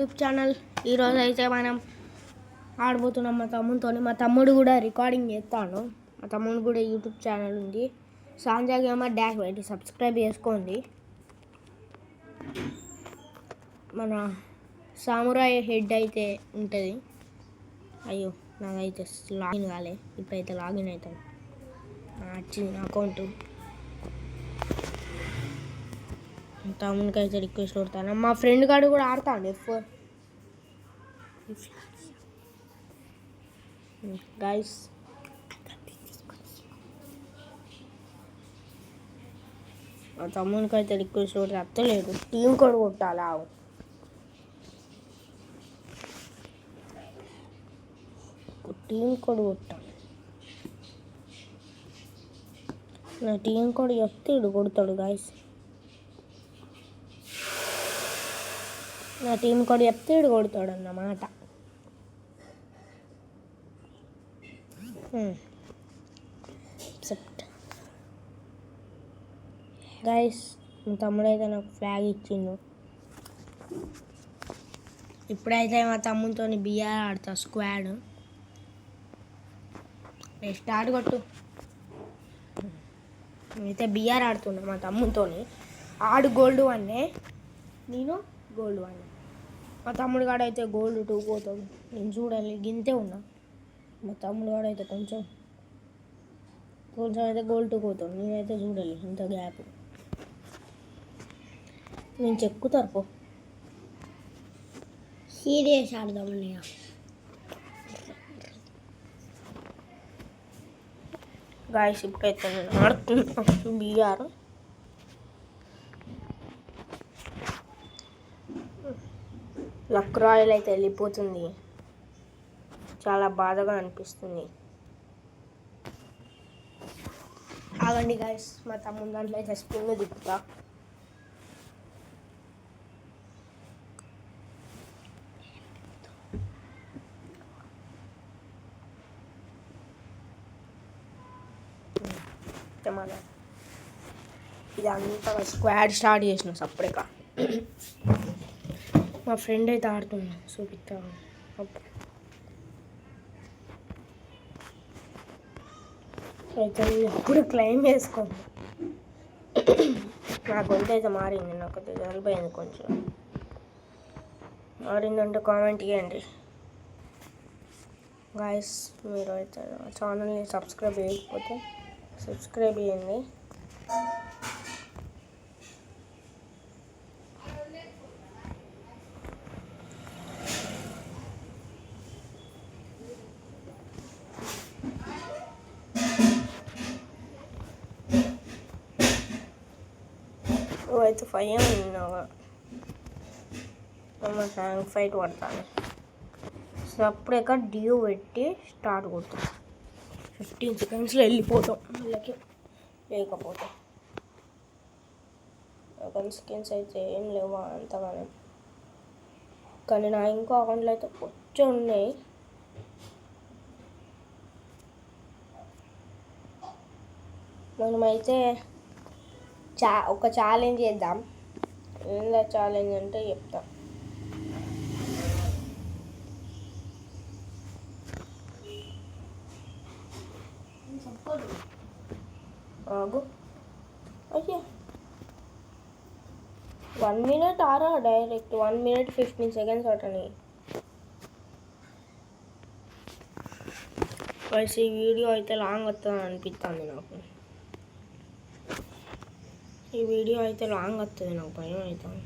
YouTube channel. ఈరోజు అయితే మనం ఆడబోతున్నాం మా తమ్ముడు కూడా రికార్డింగ్ చేస్తాను. మా తమ్ముడు కూడా యూట్యూబ్ ఛానల్ ఉంది, సాంజా గేమర్ డాష్ పెట్టి సబ్స్క్రైబ్ చేసుకోండి. మన సామురాయ్ హెడ్ అయితే ఉంటుంది. అయ్యో నాకైతే లాగిన్ కాలే, ఇప్పుడైతే లాగిన్ అవుతాను. వచ్చింది అకౌంట్. తమ్మునికి అయితే రిక్వెస్ట్ కొడతాను. మా ఫ్రెండ్ గాడు కూడా ఆడతాడు F4 గైస్. మా తమ్మునికి అయితే రిక్వెస్ట్ కొడితే అత్తలేదు. టీం కోడ్ కొట్టాలా? టీం కోడ్ కొట్టాలి. నా టీం కోడ్ చెప్తే ఇడు కొడతాడు గాయస్. నా టీం కోడ్ చెప్తే ఇడు కొడతాడు అన్నమాట. గైస్ మా తమ్ముడైతే నాకు ఫ్లాగ్ ఇచ్చిండు. ఇప్పుడైతే మా తమ్ముడితో బిఆర్ ఆడతా స్క్వాడ్. స్టార్ట్ కొట్టు. అయితే బిఆర్ ఆడుతున్నా మా తమ్ముడితో. ఆడు గోల్డ్ 1, నేను గోల్డ్ 1. మా తమ్ముడు కాడ అయితే గోల్డ్ 2 పోతాడు. నేను చూడాలి, గింతే ఉన్నా. మా తమ్ముడు కాడ అయితే కొంచెం అయితే గోల్డ్ 2 పోతాడు. నేనైతే చూడాలి ఇంత గ్యాప్. నేను చెక్కుతారు పో. సీరియస్ ఆడదామని గాయస్. ఇప్పుడైతే నేను ఆడుతున్నా బిఆర్. లక్ రాయల్ అయితే వెళ్ళిపోతుంది. చాలా బాధగా అనిపిస్తుంది. ఆగండి గాయస్, మా తమ్ముడు దాంట్లో అయితే స్పిన్ తిప్పుతా. ఇదంతా స్క్వాడ్ స్టార్ట్ చేసిన సపరేక. మా ఫ్రెండ్ అయితే ఆడుతున్నా, చూపిస్తాను. అయితే ఎప్పుడు క్లైమ్ చేసుకోండి. నా గొంతు అయితే మారింది, నాకు అయితే జరిపోయింది కొంచెం. మారిందంటే కామెంట్ ఇవ్వండి గాయస్. మీరు అయితే ఛానల్ని సబ్స్క్రైబ్ చేయకపోతే సబ్స్క్రైబ్ చేయండి. అయితే 5 ఉన్నావా? ట్యాంక్ ఫైట్ పడతాను. సో అప్పుడే డ్యూ పెట్టి స్టార్ట్ కొడతాం. 15 సెకండ్స్లో వెళ్ళిపోతాం. వీళ్ళకి లేకపోతే సెకండ్స్ అయితే ఏం లేవు అంతగానే. కానీ నా ఇంకో అకౌంట్లో అయితే వచ్చి ఉన్నాయి. మనమైతే ఒక ఛాలెంజ్ చేద్దాం. ఏందా ఛాలెంజ్ అంటే చెప్తా. ఆగు. అయ్యా 1 minute ఆరా డైరెక్ట్ 1 minute 15 seconds అటని. ఈ వీడియో అయితే లాంగ్ వస్తుందని అనిపిస్తుంది నాకు. ఈ వీడియో అయితే లాంగ్ వస్తుంది, నాకు భయం అవుతుంది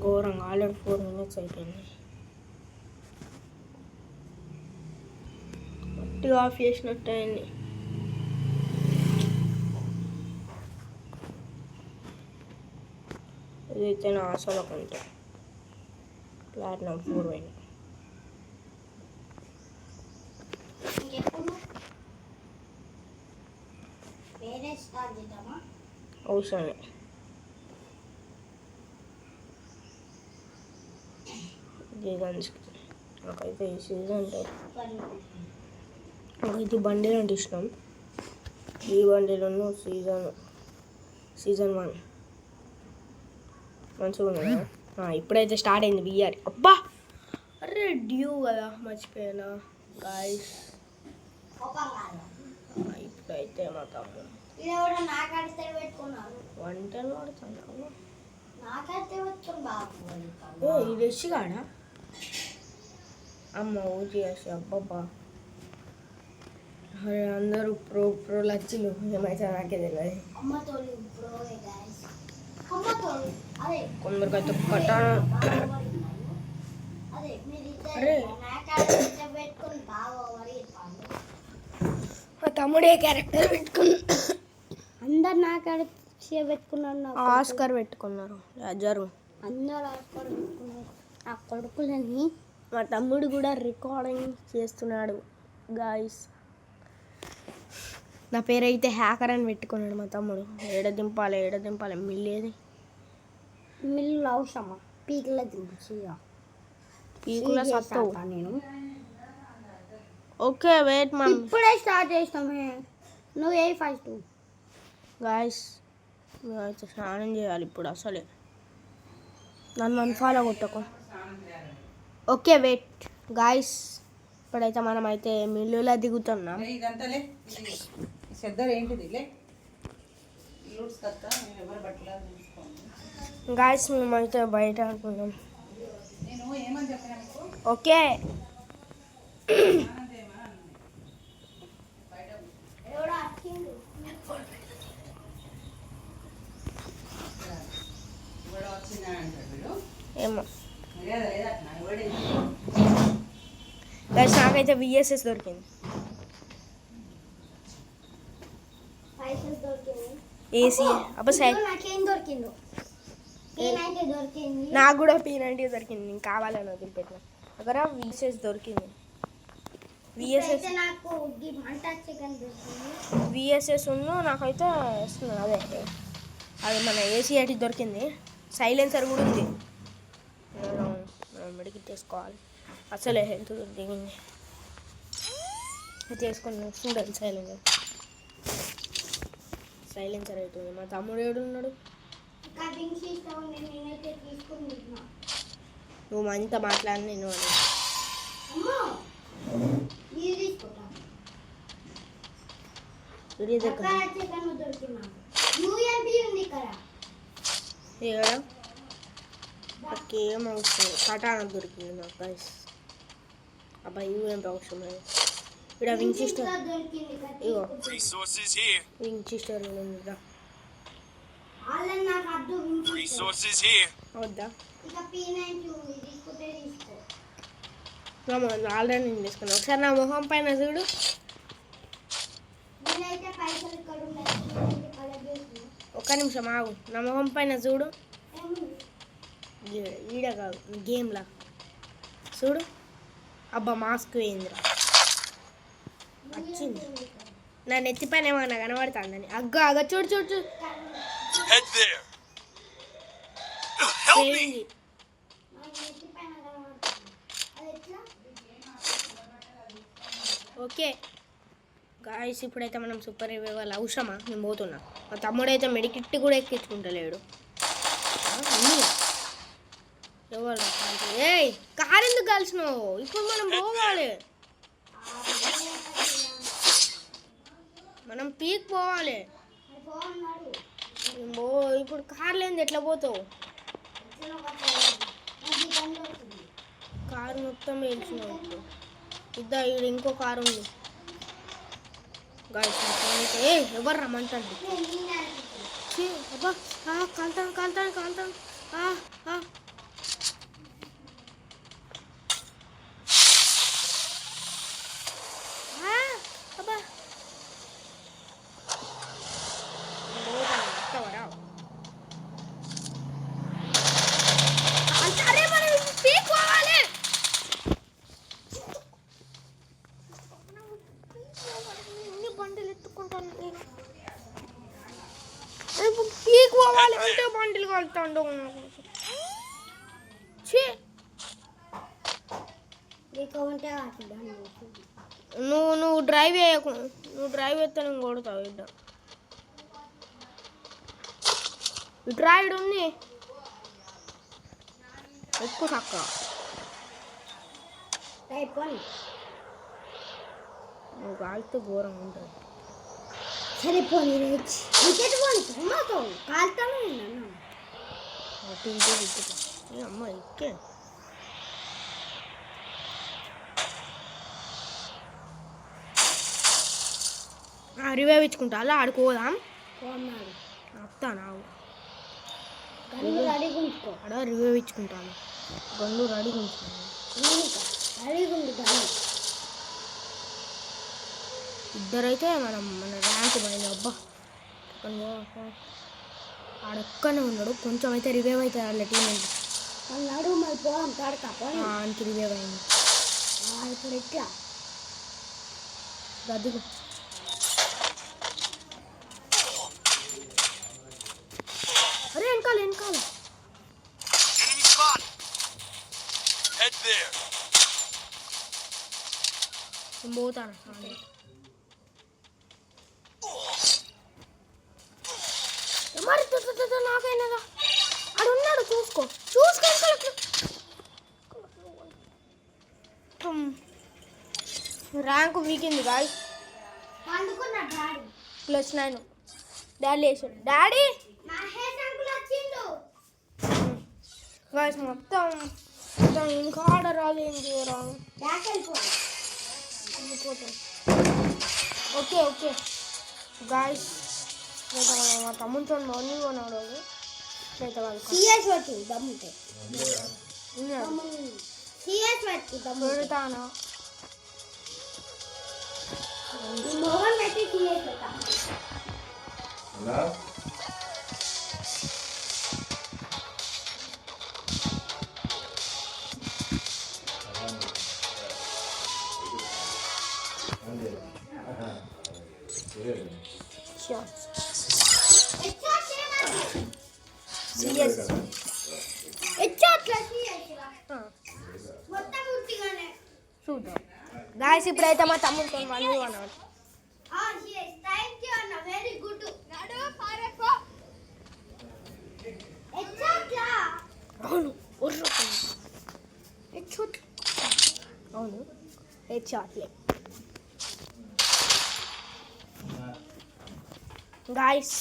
ఘోరంగా. ఆల్రెడీ 4 minutes అయిపోయింది. మట్టి ఆఫ్ చేసినట్టు అయింది. ఇదైతే నా అసలు కొంటే ప్లాటినం 4 పోయింది. అవసరమే. నాకైతే ఈ సీజన్ నాకైతే బండిలు అంటే ఇష్టం. ఈ బండిలను సీజన్ 1 మంచిగా ఉన్నాయి. ఇప్పుడైతే స్టార్ట్ అయింది బియ్యారి. అబ్బా అరే డ్యూ కదా మర్చిపోయానా గాయస్. ఇప్పుడైతే మా తమ్ముడు వంటలు వాడుతున్నాను. ఇది ఎచ్చిగాడా అమ్మ ఊరి చేసి అబ్బబ్బా అందరూ ప్రో లచ్చిలు ఏమైతే నాకే తెలియదు. కొందరికైతే కట్టాను. అరే మా తమ్ముడే క్యారెక్టర్ పెట్టుకున్నా. అందరు నా క్యారెక్టర్ పెట్టుకున్నారు. ఆస్కర్ పెట్టుకున్నారు. జరు అందరు ఆస్కర్ పెట్టుకున్నారు. ఆ కొడుకులని మా తమ్ముడు కూడా రికార్డింగ్ చేస్తున్నాడు గాయస్. నా పేరైతే హ్యాకర్ అని పెట్టుకున్నాడు మా తమ్ముడు. ఏడ దింపాలి మిల్లేది మిల్లు అవసరమా? పీకుల దింపు పీకుల సత్తావు నేను. ఓకే వెయిట్ మనం ఇప్పుడే స్టార్ట్ చేస్తామే. నువ్వు ఏ ఫస్ట్ గాయస్ అయితే స్నానం చేయాలి ఇప్పుడు. అసలే నన్ను అన్ఫాలో కొట్టకు. ఓకే వెయిట్ గాయస్ ఇప్పుడైతే మనం అయితే మిల్లులో దిగుతున్నాం. గాయస్ మేమైతే బయట అనుకున్నాం. ఓకే ఏమో గైస్ నాకైతే విఎస్ఎస్ దొరికింది. ఏసీ అబ్బా నాకేం దొరికిందో దొరికింది. నాకు కూడా P90 దొరికింది. నేను కావాలని వదిలిపెట్టిన దగ్గర విఎస్ఎస్ దొరికింది. విఎస్ఎస్ నాకైతే వస్తుంది. అదే అది మన ఏసీ దొరికింది. సైలెన్సర్ కూడా ఉంది. మెడికి తీసుకోవాలి. అసలే హెల్త్ దిగింది చేసుకున్నాను. చూడండి సైలెన్సర్ అవుతుంది. మా తమ్ముడు ఏడు ఉన్నాడు. నువ్వు అంత మాట్లాడి నేను అని ఏం అవసరం కటాన దొరికింది నాకు గైస్. అబ్బాయి ఏం అవసరం లేదు. ఇక్కడ వించెస్టర్ ఇగో వించెస్టర్ ఉందా వద్దా ఆల్రెడీ నేను తీసుకున్నాను. ఒకసారి నా మొహం పైన చూడు. ఒక్క నిమిషం ఆగు. నా మొహం పైన చూడు. ఈడ కాదు గేమ్లా చూడు. అబ్బా మాస్క్ వేయిందిరా వచ్చింది. నా నెత్తి పైన ఏమన్నా కనబడుతుందని. అగ్గ చూడు చూడు చూడు. ఓకే గాయస్ ఇప్పుడైతే మనం సూపర్ ఇవ్వాలి. అవసరమా? నేను పోతున్నా. మా తమ్ముడైతే మెడికిట్ కూడా ఎక్కించుకుంటలేడు. ఎవరు ఏ కారు ఎందుకు కలిసినావు? ఇప్పుడు మనం పోవాలి. మనం పీక్ పోవాలి. ఇప్పుడు కార్ లేనిది ఎట్లా పోతావు? కారు మొత్తం వేయించినావు. ఇప్పుడు ఈడ ఇంకో కారు ఉంది. గాయస్ ఏ ఎవరు రమ్మంటాడు? అబ్బా కాంతాను అబ్బా అంటారే మనం పీక్ పోవాలి. ఎన్ని బండిలు ఎత్తుకుంటాను నేను. పీక్ పోవాలి అంటే బండిలు కలుతాండు. నువ్వు డ్రైవ్ చేయకు. నువ్వు డ్రైవ్ చేస్తే నేను కొడతావు. ఇటు డ్రైవ్ ఉంది. ఎక్కువ చక్క అయిపోయి నువ్వు కాలితే ఘోరంగా ఉంటుంది. సరిపోయి వికెట్ పోయి మాతో కాలుతానే ఉన్నాను. అటు ఇటు తిప్పుతా. ఏ అమ్మ ఎక్కే రివైవ్ ఇచ్చుకుంటా అలా ఆడుకోదాం. పోన్నాడు వస్తా నాకు గన్ను రెడీగా ఉంచుకో. ఆడ రివైవ్ ఇచ్చుకుంటాను. గండు రెడీగా ఉంచుకున్నాను. రెడీగా ఉంది గన్ను. ఇద్దరైతే మన ర్యాంక్ పోయింది. అబ్బా ఆడొక్కనే ఉన్నాడు. కొంచెం అయితే రివైవ్ అవుతుంది వాళ్ళ టీం అన్నాడు మరి పోదాం తాడతా పోయి. ఆయనకి రివైవ్ అయింది. ఇప్పుడు ఎట్లా గదిగు అరే వెనకాల వెనకాల Enemy spot. Head there. నేను పోతాను. మరి నాకైనాగా ఆడు ఉన్నాడు చూసుకో ర్యాంక్ వీకింది గాయస్. పండుకున్నా డాడీ. +9 డాడీ వేసాడు. డాడీ మహేష్ అంకుల్ వచ్చిండు. గాయస్ మొత్తం ఇంకా ఆడరాలు ఏం చేయరాదు. బ్యాక్ వెళ్ళిపోవాలి. ఓకే గాయస్ మా తమ్ముతో మార్నింగ్ కొన్నాడు. అయితే వాళ్ళు సిఎస్ పట్టి దమ్ముంటే సిఎస్ పట్టి దమ్ము పెడతానా మొగం పెట్టి సిఎస్ పెట్టా. సిఎస్ మొత్తం ఉట్టిగానే. చూద్దాం గాయస్. ఇప్పుడైతే మా తమ్ముడితో వాళ్ళు అన్నాడు. థ్యాంక్ యూ అన్న వెరీ గుడ్. నడు పారేపో. ఎట్లా అవును అవును హెడ్‌షాట్లే గాయస్.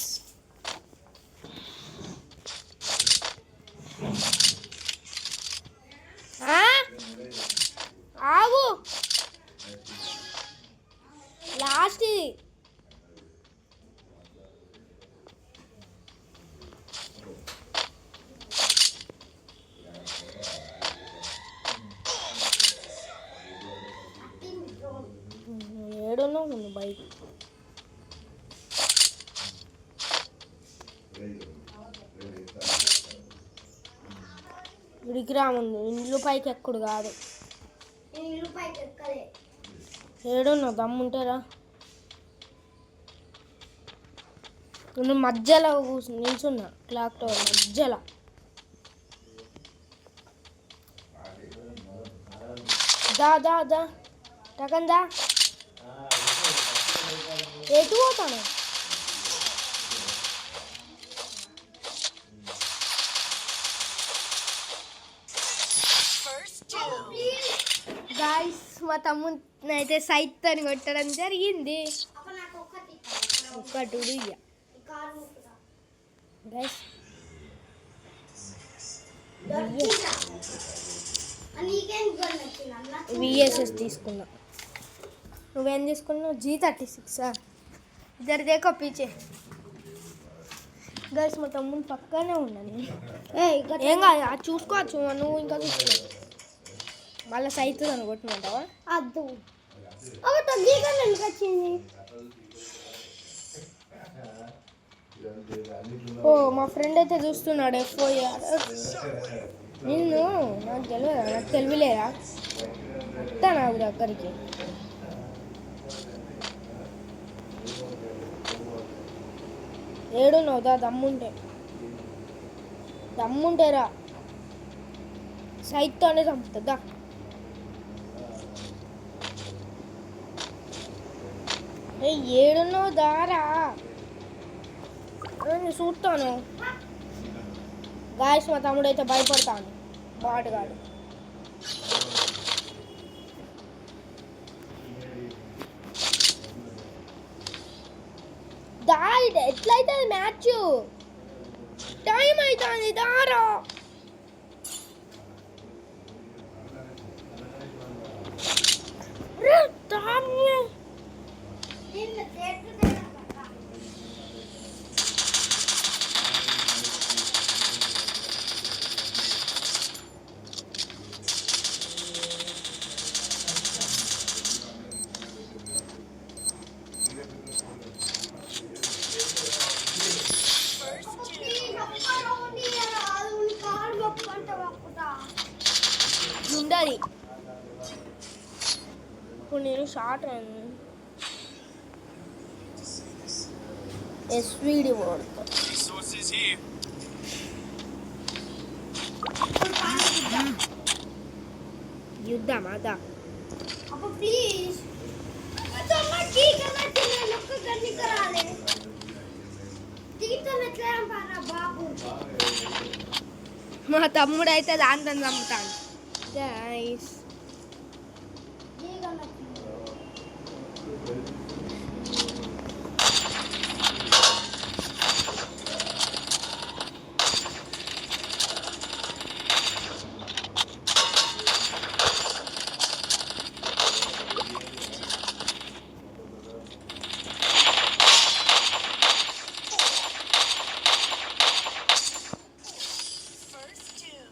ఆగు లాస్ట్ ఇది. ఏడున్నావు నువ్వు బయట. ఇడికి రాముంది ఇండ్లు పైకి ఎక్కడు కాదు. ఇల్లు పైకి ఎక్కలే. ఏడున్నావు దమ్ముంటారా? నేను మధ్యలో నిల్చున్నా క్లాక్ టవర్ మధ్యలో. దా టకన్ దా. ఎటు పోతాను? గాయస్ మా తమ్ముని అయితే సైట్ అని కొట్టడం జరిగింది. అప్పుడు నాకు ఒక్కటి ఒక్కటి ఇయ్య కారు ముట్టుదా. గైస్. దొరికిందా? నీకేం గన్ వచ్చిందన్న? విఎస్ఎస్ తీసుకున్నా. నువ్వేం తీసుకున్నావు? G36 ఇద్దరు దేకో పీచే. గైస్ మా తమ్ముని పక్కనే ఉన్నా నేను. ఏం కాదు అది చూసుకోవచ్చు. నువ్వు ఇంకా చూసుకో. మళ్ళీ సైట్ అని కొట్టినట్టావా? అద్దు అవి తగ్గిగా ఎందుకు వచ్చింది? ఓ మా ఫ్రెండ్ అయితే చూస్తున్నాడు FOR. నిన్ను నాకు తెలియదా? నాకు తెలియలేదా? వస్తా నాకు దగ్గరికి. ఏడున్నావు దా దమ్ముంటేరా సైట్తోనే చంపుతుందా? ఏడున్నావు దారా నేను చూస్తాను. గాయస్ మా తమ్ముడు అయితే భయపడతాను. బాటుగాడు దాయి ఎట్లయితుంది మ్యాచ్ టైం అవుతుంది దారా నిన్ను చేతులు ఉండదు ఇప్పుడు నేను షార్ట్ రన్ ఎస్వీడి వాడతా Resources here. యుద్ధమా దా అబ్బా ప్లీజ్ అతను టీకన చిన్న లొక్క గన్ని కరాలే టీకన ఎట్లా పారా బాబు మా తమ్ముడు అయితే దాంతో చంపుతాను గైస్ టీకన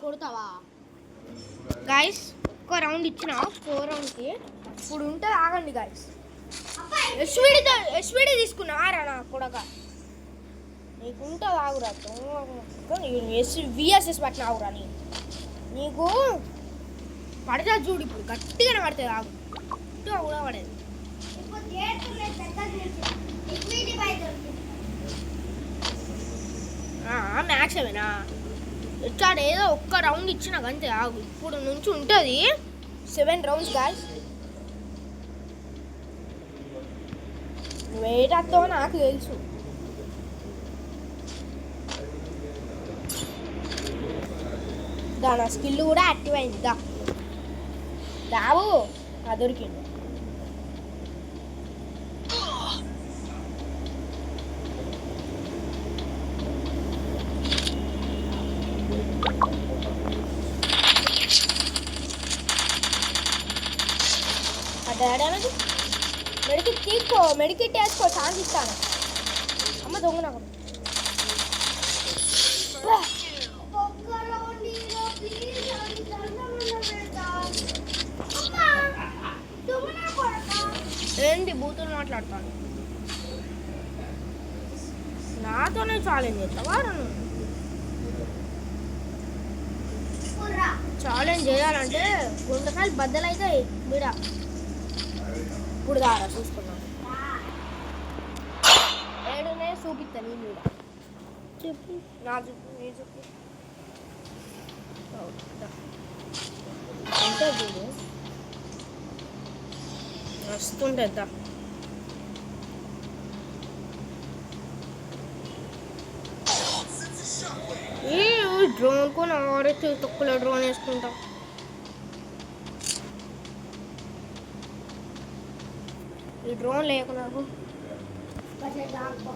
కొడతావా గైస్ ఒక్క రౌండ్ ఇచ్చిన 4 రౌండ్కి ఇప్పుడు ఉంటుంది ఆగండి గైస్ అబ్బా ఎస్వీడి తీసుకున్నారా నా కొడక నీకు ఉంటుంది ఆగురా విఎస్ఎస్ పట్టిన ఆగురా నీకు పడుతుంది చూడు ఇప్పుడు గట్టిగానే పడుతుంది ఆగు ఇటు కూడా పడేది ఇప్పుడు చేతులు దగ్గర నుంచి ఇక్విటీ బై దొరికింది మ్యాచ్ ఏమైనా ఎట్లా ఏదో ఒక్క రౌండ్ ఇచ్చిన అంతే ఆగు ఇప్పుడు నుంచి ఉంటుంది 7 రౌండ్స్ గాయస్ వేటతో నాకు తెలుసు దాని స్కిల్ కూడా యాక్టివ్ అయింది దావు దొరికింది డాడీ అనేది మెడికిట్ తీసుకో మెడికిట్ వేసుకో ఛాన్స్ ఇస్తాను అమ్మ దొంగ నాకు ఒక్క రౌండ్ హీరో ప్లీజ్ అది దండమన్న పెడతా అమ్మా తుమ్మన కొడతా ఏంటి బూతులు మాట్లాడతాను నాతోనే ఛాలెంజ్ చేస్తావా కుర్రా ఛాలెంజ్ చేయాలంటే గుండెకాయలు బద్దలైతాయి బిడ ఇప్పుడు దారా చూసుకున్నాను ఏడునే చూపిస్తాను నేను కూడా చెప్పు నా చెప్పు నీ చెప్పు అంటే చూడు వస్తుంటా ఏ డ్రోన్ కొని ఆడితే తొక్కులో డ్రోన్ వేసుకుంటా ఈ డ్రోన్ లేక నాకు బజెట్ దాకో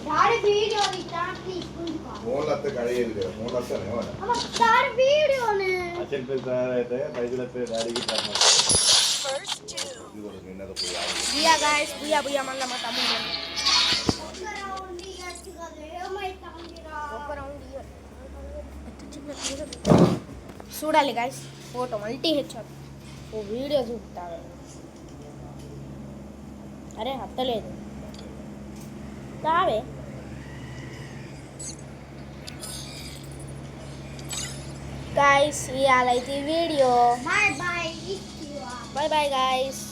డాడీ వీడియో ఇట్టా ప్లీజ్ కుండుకో మూలత్తే కడిగేది కదా మూలత్తనే వాడు అమ్మ డాడీ వీడియోనే అచ్చన్ పెద్ద తయారైతే పైసలు వస్తే డాడీకి బియా గాయస్ బియా మళ్ళీ మా తమ్ముడు ఒక్క రౌండ్ ఇయచ్చు కదా ఏమైతాందిరా ఒక్క రౌండ్ చూడాలి గాయస్ ఫోటో మల్టీ హెచ్ఆర్ ఓ వీడియో చూపుతాను అరే హత్తలేదు కావే గాయస్ ఇవాళ అయితే video bye bye bye bye guys